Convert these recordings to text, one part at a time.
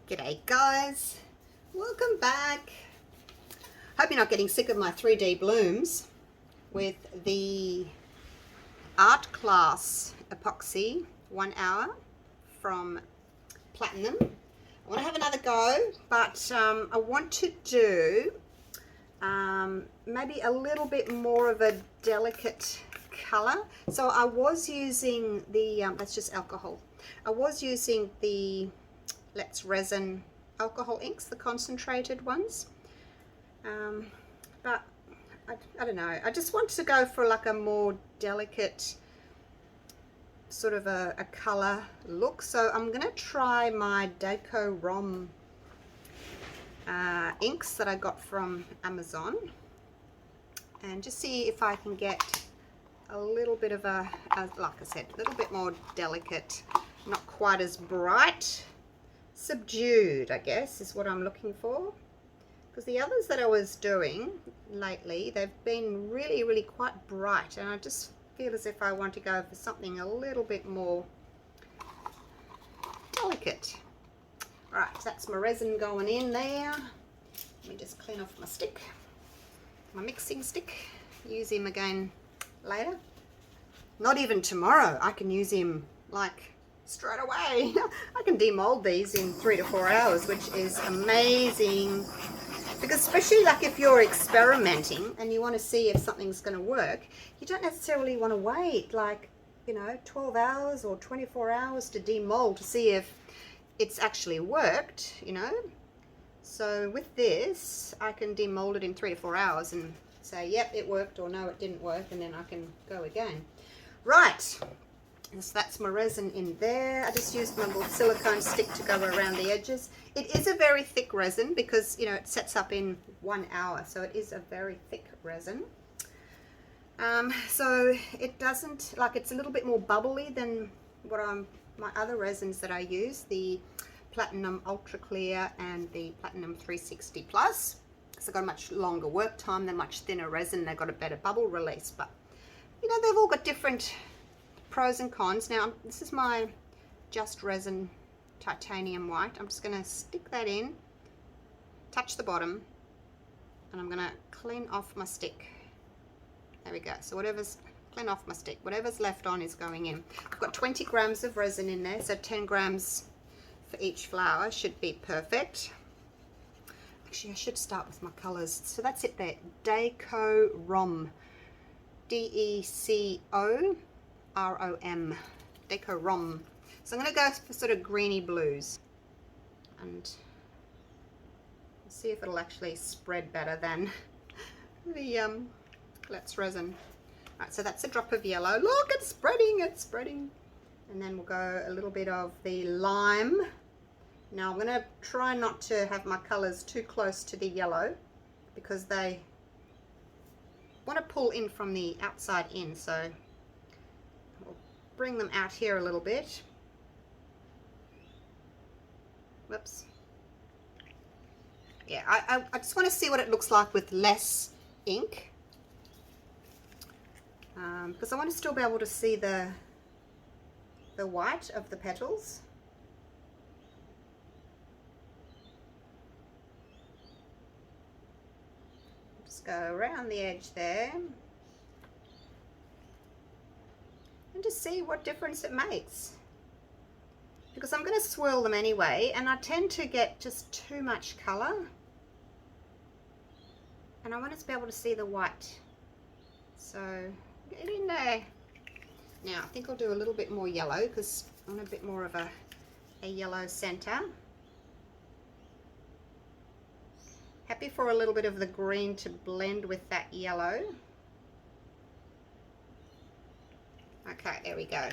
G'day guys, welcome back. Hope you're not getting sick of my 3D blooms with the art class epoxy 1 hour from Platinum. I want to have another go, but I want to do maybe a little bit more of a delicate color. So I was using the, that's just alcohol. I was using the Let's Resin alcohol inks, the concentrated ones, but I don't know, I just want to go for like a more delicate sort of a color look. So I'm gonna try my Deco Rom inks that I got from Amazon and just see if I can get a little bit of a like I said, a little bit more delicate, not quite as bright. Subdued, I guess, is what I'm looking for, because the others that I was doing lately, they've been really quite bright, and I just feel as if I want to go for something a little bit more delicate. All right, so that's my resin going in there. Let me just clean off my stick, my mixing stick. Use him again later. Not even tomorrow. I can use him like straight away. I can demold these in 3 to 4 hours, which is amazing, because especially like if you're experimenting and you want to see if something's going to work, you don't necessarily want to wait like, you know, 12 hours or 24 hours to demold to see if it's actually worked, you know. So with this I can demold it in 3 to 4 hours and say yep, it worked, or no, it didn't work, and then I can go again. Right, so that's my resin in there. I just used my little silicone stick to go around the edges. It is a very thick resin because, you know, it sets up in 1 hour, so it is a very thick resin. So it doesn't, like, it's a little bit more bubbly than what my other resins that I use, the Platinum Ultra Clear and the Platinum 360 Plus. So they've got a much longer work time, they're much thinner resin, they've got a better bubble release, but you know, they've all got different pros and cons. Now this is my Just Resin titanium white. I'm just going to stick that in, touch the bottom, and I'm going to clean off my stick. There we go. So whatever's clean off my stick, whatever's left on is going in. I've got 20 grams of resin in there, so 10 grams for each flower should be perfect. Actually, I should start with my colors. So that's it there, Deco Rom, DECO ROM, Deco Rom. So I'm going to go for sort of greeny blues and see if it'll actually spread better than the Let's Resin. Right, so that's a drop of yellow. Look, it's spreading, it's spreading. And then we'll go a little bit of the lime. Now I'm going to try not to have my colors too close to the yellow because they want to pull in from the outside in, so bring them out here a little bit. Whoops. Yeah, I just want to see what it looks like with less ink, because I want to still be able to see the white of the petals. Just go around the edge there and just see what difference it makes, because I'm going to swirl them anyway, and I tend to get just too much color, and I want to be able to see the white. So get in there. Now I think I'll do a little bit more yellow because I want a bit more of a yellow center. Happy for a little bit of the green to blend with that yellow. Okay, there we go.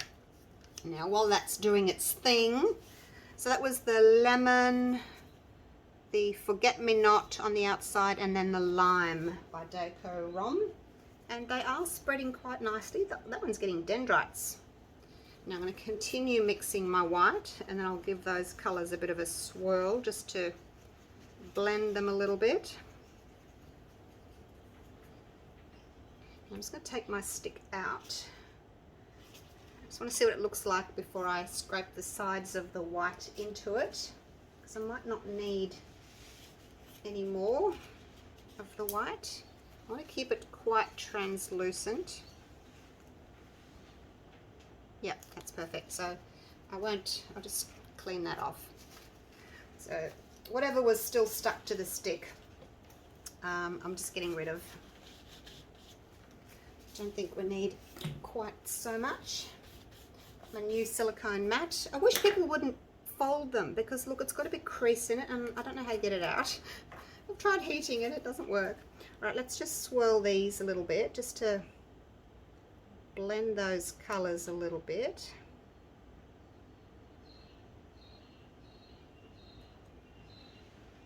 Now while that's doing its thing, so that was the lemon, the forget-me-not on the outside, and then the lime by Deco Rom, and they are spreading quite nicely. That one's getting dendrites. Now I'm going to continue mixing my white, and then I'll give those colors a bit of a swirl just to blend them a little bit. I'm just going to take my stick out. I just want to see what it looks like before I scrape the sides of the white into it. because I might not need any more of the white. I want to keep it quite translucent. Yep, that's perfect. So I'll just clean that off. So whatever was still stuck to the stick, I'm just getting rid of. Don't think we need quite so much. Got my new silicone mat. I wish people wouldn't fold them, because look, it's got a big crease in it and I don't know how to get it out. I've tried heating it, it doesn't work. Right, let's just swirl these a little bit just to blend those colours a little bit.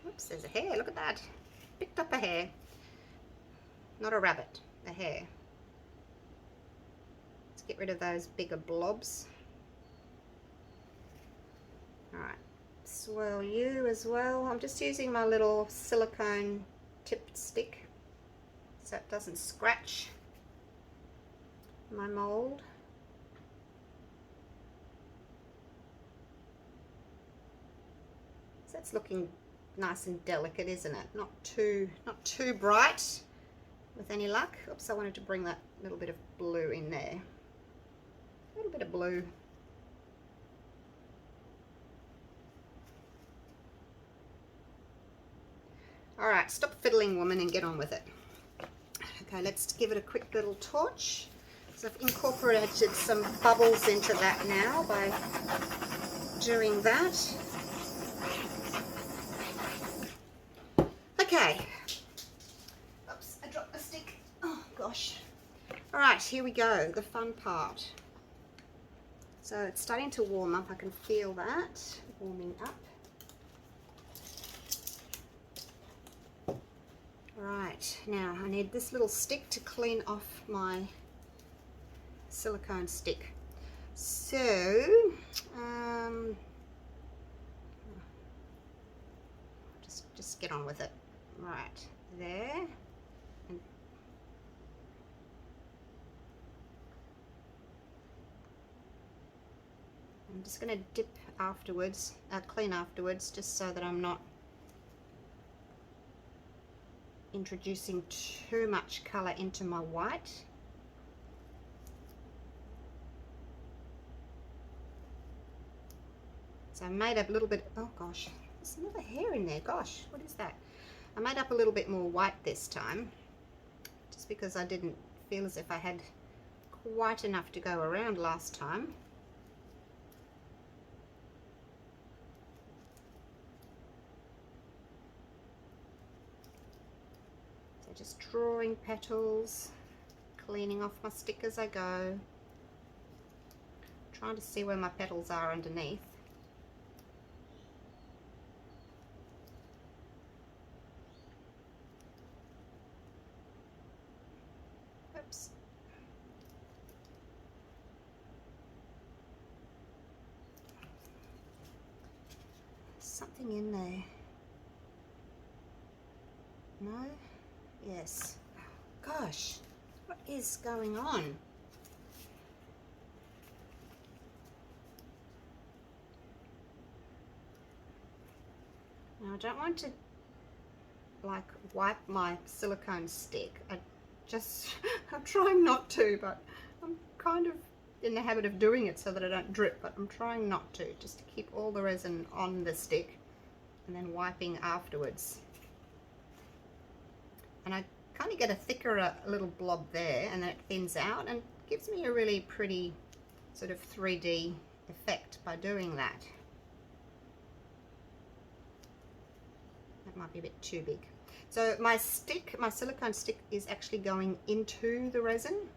Oops, there's a hair, look at that. Picked up a hair. Not a rabbit, a hair. Let's get rid of those bigger blobs. Alright, swirl you as well. I'm just using my little silicone tipped stick so it doesn't scratch my mold. So it's looking nice and delicate, isn't it? Not too bright with any luck. Oops, I wanted to bring that little bit of blue in there. A little bit of blue. Alright, stop fiddling, woman, and get on with it. Okay, let's give it a quick little torch. So I've incorporated some bubbles into that now by doing that. Okay. Oops, I dropped the stick. Oh gosh. Alright, here we go, the fun part. So it's starting to warm up, I can feel that warming up. Right, now I need this little stick to clean off my silicone stick. So, just get on with it. Right, there. And I'm just going to dip afterwards, clean afterwards, just so that I'm not introducing too much colour into my white. So I made up a little bit, oh gosh, there's another hair in there, gosh, what is that? I made up a little bit more white this time, just because I didn't feel as if I had quite enough to go around last time. Just drawing petals, cleaning off my stick as I go, trying to see where my petals are underneath. Oops. Something in there. No? Yes. Gosh, what is going on? Now I don't want to like wipe my silicone stick. I'm trying not to, but I'm kind of in the habit of doing it so that I don't drip, but I'm trying not to, just to keep all the resin on the stick and then wiping afterwards. And I kind of get a thicker little blob there, and then it thins out and gives me a really pretty sort of 3D effect by doing that. That might be a bit too big. So my stick, my silicone stick, is actually going into the resin.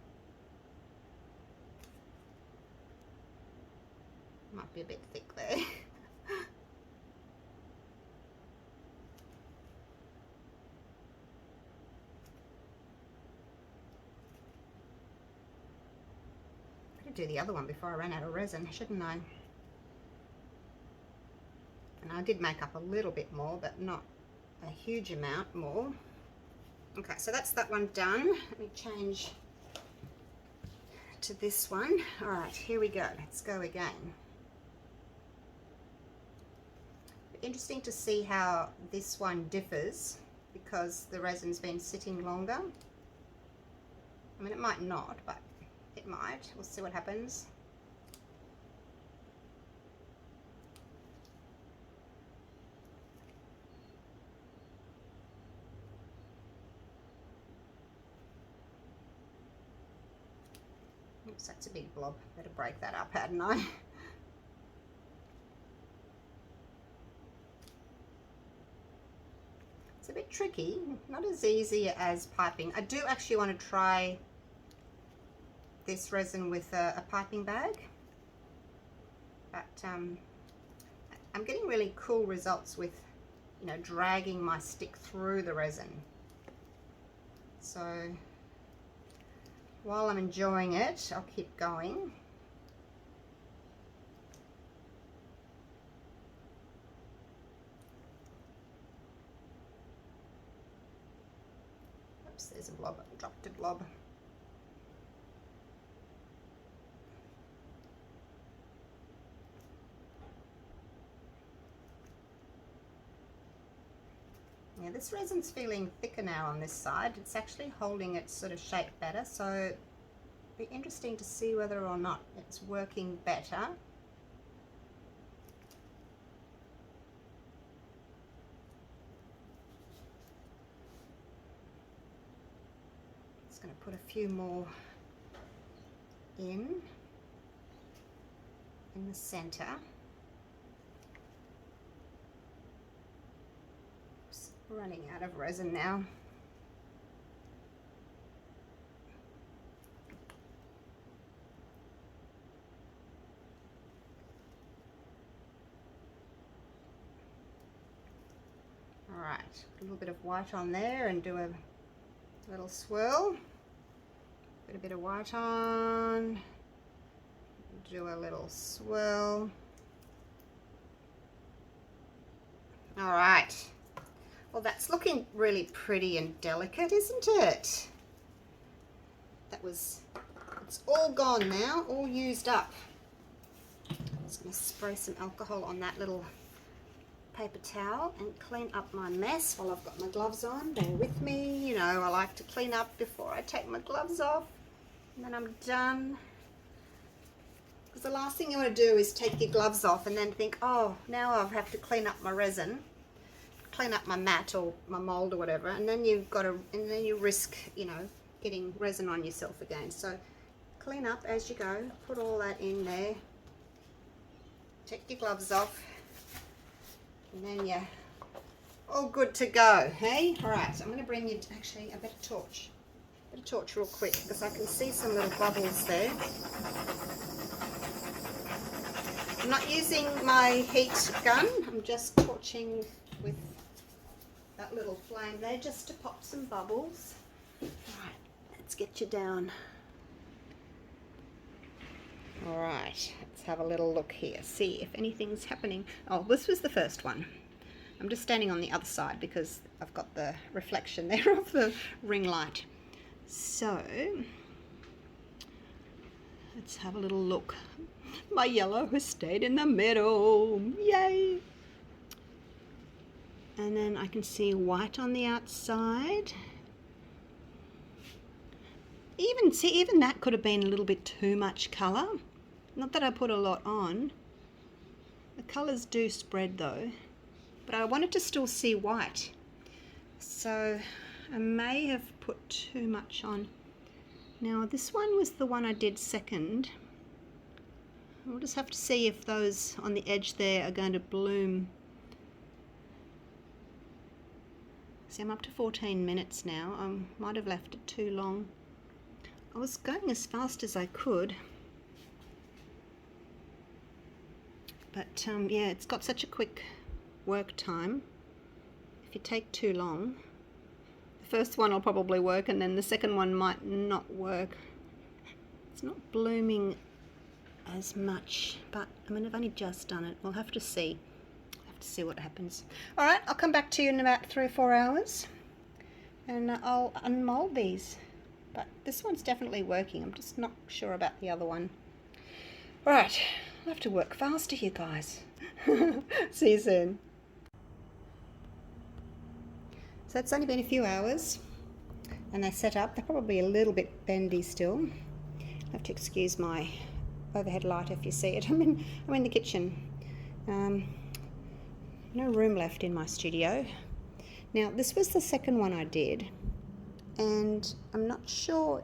Might be a bit thick there. Do the other one before I ran out of resin, shouldn't I? And I did make up a little bit more, but not a huge amount more. Okay, so that's that one done. Let me change to this one. All right, here we go. Let's go again. Interesting to see how this one differs because the resin's been sitting longer. I mean, it might not, but it might. We'll see what happens. Oops, that's a big blob. Better break that up, hadn't I? It's a bit tricky, not as easy as piping. I do actually want to try this resin with a piping bag, but I'm getting really cool results with, you know, dragging my stick through the resin. So while I'm enjoying it, I'll keep going. Oops, there's a blob. I dropped a blob. Yeah, this resin's feeling thicker now on this side. It's actually holding its sort of shape better, so it'll be interesting to see whether or not it's working better. Just going to put a few more in the center. Running out of resin now. All right, a little bit of white on there and do a little swirl. Put a bit of white on, do a little swirl. All right. Well, that's looking really pretty and delicate, isn't it? It's all gone now, all used up. I'm just going to spray some alcohol on that little paper towel and clean up my mess while I've got my gloves on. Bear with me, you know, I like to clean up before I take my gloves off, and then I'm done. Because the last thing you want to do is take your gloves off and then think, oh, now I have to clean up my resin, clean up my mat or my mold or whatever, and then you risk, you know, getting resin on yourself again. So clean up as you go, put all that in there, take your gloves off, and then you're all good to go. Hey, all right, so I'm going to bring you actually a better torch real quick because I can see some little bubbles there. I'm not using my heat gun, I'm just torching with that little flame there just to pop some bubbles. Alright, let's get you down. Alright, let's have a little look here, see if anything's happening. Oh, this was the first one. I'm just standing on the other side because I've got the reflection there of the ring light. So, let's have a little look. My yellow has stayed in the middle, yay! And then I can see white on the outside. Even that could have been a little bit too much colour. Not that I put a lot on. The colours do spread though, but I wanted to still see white. So I may have put too much on. Now this one was the one I did second. We'll just have to see if those on the edge there are going to bloom. See, I'm up to 14 minutes now. I might have left it too long. I was going as fast as I could. But yeah, it's got such a quick work time. If you take too long, the first one will probably work and then the second one might not work. It's not blooming as much, but I mean, I've only just done it. We'll have to see. See what happens. All right, I'll come back to you in about 3 or 4 hours and I'll unmold these, but this one's definitely working. I'm just not sure about the other one. All right, I'll have to work faster, you guys. See you soon. So it's only been a few hours and they set up. They're probably a little bit bendy still. You'll have to excuse my overhead light if you see it. I'm in the kitchen. No room left in my studio. Now this was the second one I did, and I'm not sure,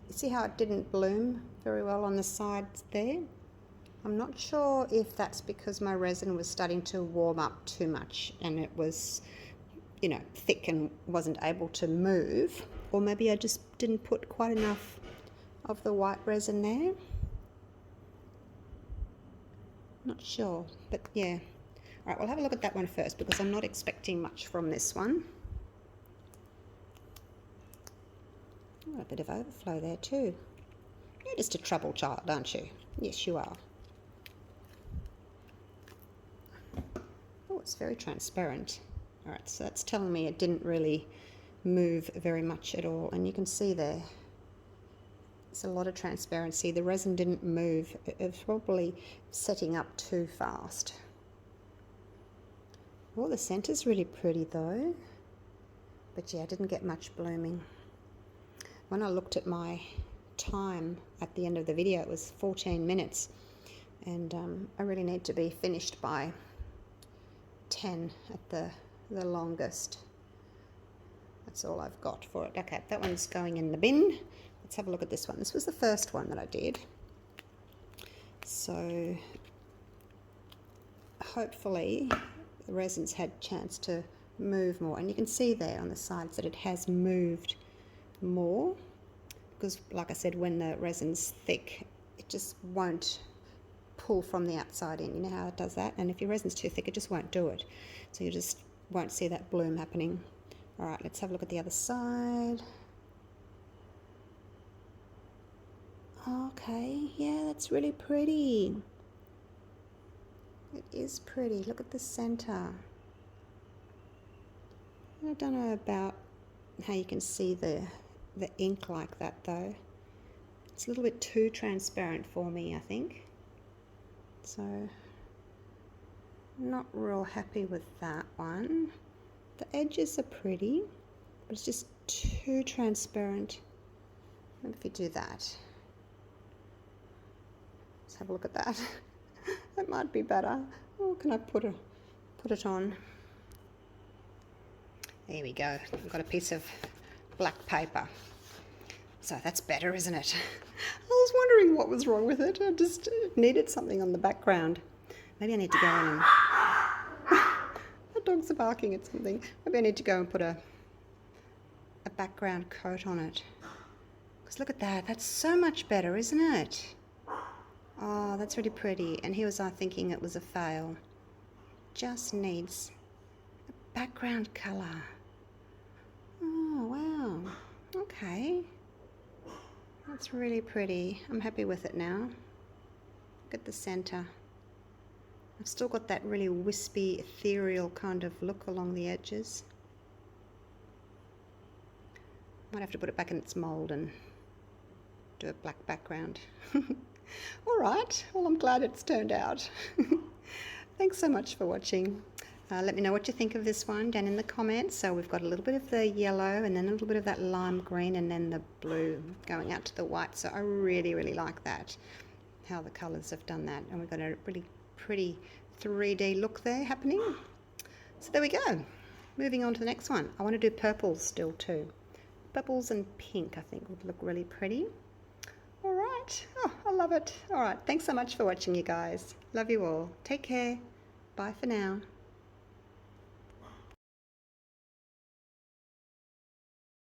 see how it didn't bloom very well on the sides there? I'm not sure if that's because my resin was starting to warm up too much and it was, you know, thick and wasn't able to move, or maybe I just didn't put quite enough of the white resin there. Not sure, but yeah. All right, we'll have a look at that one first because I'm not expecting much from this one. Oh, a bit of overflow there too. You're just a trouble child, aren't you? Yes, you are. Oh, it's very transparent. All right, so that's telling me it didn't really move very much at all. And you can see there, it's a lot of transparency. The resin didn't move. It was probably setting up too fast. Oh, the centre's really pretty though. But yeah, I didn't get much blooming. When I looked at my time at the end of the video, it was 14 minutes. And I really need to be finished by 10 at the longest. That's all I've got for it. Okay, that one's going in the bin. Let's have a look at this one. This was the first one that I did. So hopefully the resin's had a chance to move more, and you can see there on the sides that it has moved more, because like I said, when the resin's thick it just won't pull from the outside in. You know how it does that? And if your resin's too thick, it just won't do it, so you just won't see that bloom happening. All right, let's have a look at the other side. Okay, yeah, that's really pretty. It is pretty. Look at the center. I don't know about how you can see the ink like that though. It's a little bit too transparent for me, I think. So, not real happy with that one. The edges are pretty, but it's just too transparent. Maybe if you do that. Let's have a look at that. That might be better. Oh, can I put it on? There we go. I've got a piece of black paper. So that's better, isn't it? I was wondering what was wrong with it. I just needed something on the background. Maybe I need to go in and... The dogs are barking at something. Maybe I need to go and put a background coat on it. Because look at that. That's so much better, isn't it? Oh, that's really pretty. And here was I thinking it was a fail. Just needs a background colour. Oh, wow. Okay. That's really pretty. I'm happy with it now. Look at the centre. I've still got that really wispy, ethereal kind of look along the edges. Might have to put it back in its mould and do a black background. All right, well, I'm glad it's turned out. Thanks so much for watching. Let me know what you think of this one down in the comments. So we've got a little bit of the yellow and then a little bit of that lime green and then the blue going out to the white. So I really, really like that, how the colours have done that. And we've got a really pretty 3D look there happening. So there we go. Moving on to the next one. I want to do purples still too. Purples and pink I think would look really pretty. All right. Oh, I love it. All right. Thanks so much for watching, you guys. Love you all. Take care. Bye for now.